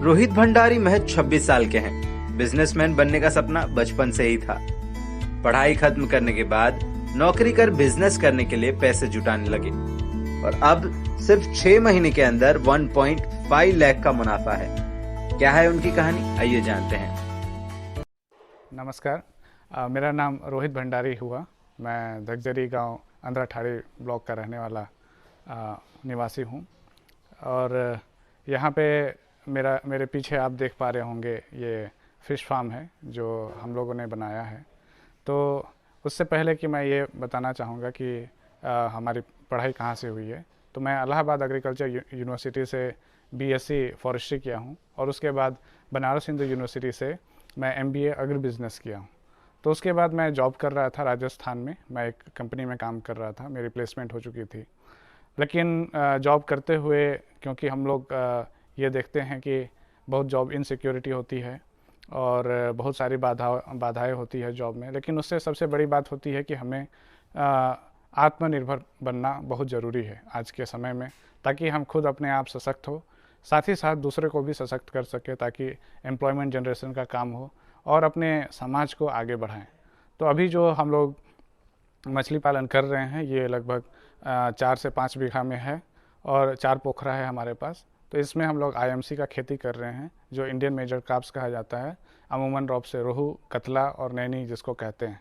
रोहित भंडारी महज 26 साल के हैं। बिजनेसमैन बनने का सपना बचपन से ही था। पढ़ाई खत्म करने के बाद नौकरी कर बिजनेस करने के लिए पैसे जुटाने लगे और अब सिर्फ 6 महीने के अंदर 1.5 लाख का मुनाफा है। क्या है उनकी कहानी, आइए जानते हैं। नमस्कार, मेरा नाम रोहित भंडारी हुआ। मैं धगजरी गांव अंधराठाड़ी ब्लॉक का रहने वाला निवासी हूं और यहाँ पे मेरे पीछे आप देख पा रहे होंगे ये फ़िश फार्म है जो हम लोगों ने बनाया है। तो उससे पहले कि मैं ये बताना चाहूँगा कि हमारी पढ़ाई कहाँ से हुई है, तो मैं इलाहाबाद एग्रीकल्चर यूनिवर्सिटी से बीएससी फॉरेस्ट्री किया हूँ और उसके बाद बनारस हिंदू यूनिवर्सिटी से मैं एमबीए एग्री बिजनेस किया हूँ। तो उसके बाद मैं जॉब कर रहा था राजस्थान में। मैं एक कंपनी में काम कर रहा था, मेरी प्लेसमेंट हो चुकी थी। लेकिन जॉब करते हुए क्योंकि हम लोग ये देखते हैं कि बहुत जॉब इनसिक्योरिटी होती है और बहुत सारी बाधाएं होती है जॉब में, लेकिन उससे सबसे बड़ी बात होती है कि हमें आत्मनिर्भर बनना बहुत ज़रूरी है आज के समय में, ताकि हम खुद अपने आप सशक्त हो, साथ ही साथ दूसरे को भी सशक्त कर सके, ताकि एम्प्लॉयमेंट जनरेशन का काम हो और अपने समाज को आगे बढ़ाएं। तो अभी जो हम लोग मछली पालन कर रहे हैं ये लगभग 4 से 5 बीघा में है और 4 पोखरा है हमारे पास। तो इसमें हम लोग आईएमसी का खेती कर रहे हैं जो इंडियन मेजर कार्प्स कहा जाता है, अमूमन रूप से रोहू, कतला और नैनी जिसको कहते हैं।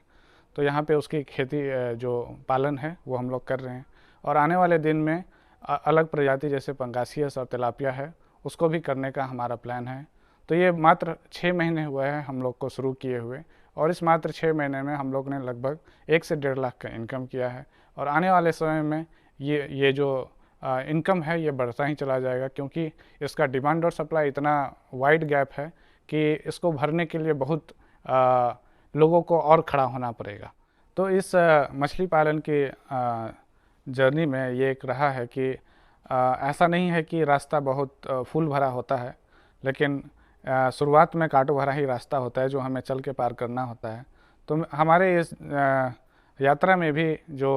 तो यहाँ पे उसकी खेती जो पालन है वो हम लोग कर रहे हैं और आने वाले दिन में अलग प्रजाति जैसे पंगासियस और तिलापिया है उसको भी करने का हमारा प्लान है। तो ये मात्र 6 महीने हुए हैं हम लोग को शुरू किए हुए और इस मात्र 6 महीने में हम लोग ने लगभग 1 से 1.5 लाख का इनकम किया है और आने वाले समय में ये जो इनकम है ये बढ़ता ही चला जाएगा, क्योंकि इसका डिमांड और सप्लाई इतना वाइड गैप है कि इसको भरने के लिए बहुत लोगों को और खड़ा होना पड़ेगा। तो इस मछली पालन की जर्नी में ये एक रहा है कि ऐसा नहीं है कि रास्ता बहुत फूल भरा होता है, लेकिन शुरुआत में कांटों भरा ही रास्ता होता है जो हमें चल के पार करना होता है। तो हमारे इस यात्रा में भी जो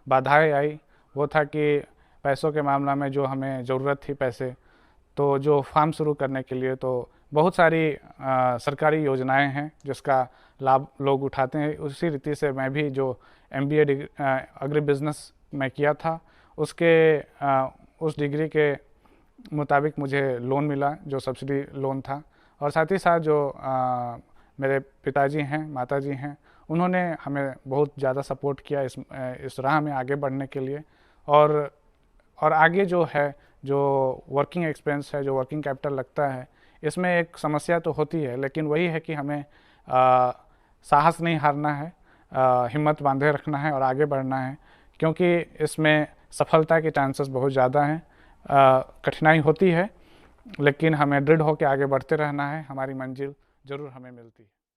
बाधाएं आई वो था कि पैसों के मामला में जो हमें ज़रूरत थी पैसे, तो जो फार्म शुरू करने के लिए तो बहुत सारी सरकारी योजनाएं हैं जिसका लाभ लोग उठाते हैं। उसी रीति से मैं भी जो एमबीए एग्री बिजनेस में किया था उस डिग्री के मुताबिक मुझे लोन मिला जो सब्सिडी लोन था, और साथ ही साथ जो मेरे पिताजी हैं, माताजी हैं, उन्होंने हमें बहुत ज़्यादा सपोर्ट किया इस राह में आगे बढ़ने के लिए। और आगे जो है जो वर्किंग एक्सपेंस है, जो वर्किंग कैपिटल लगता है, इसमें एक समस्या तो होती है, लेकिन वही है कि हमें साहस नहीं हारना है, हिम्मत बांधे रखना है और आगे बढ़ना है, क्योंकि इसमें सफलता के चांसेस बहुत ज़्यादा हैं। कठिनाई होती है लेकिन हमें दृढ़ होकर आगे बढ़ते रहना है, हमारी मंजिल ज़रूर हमें मिलती है।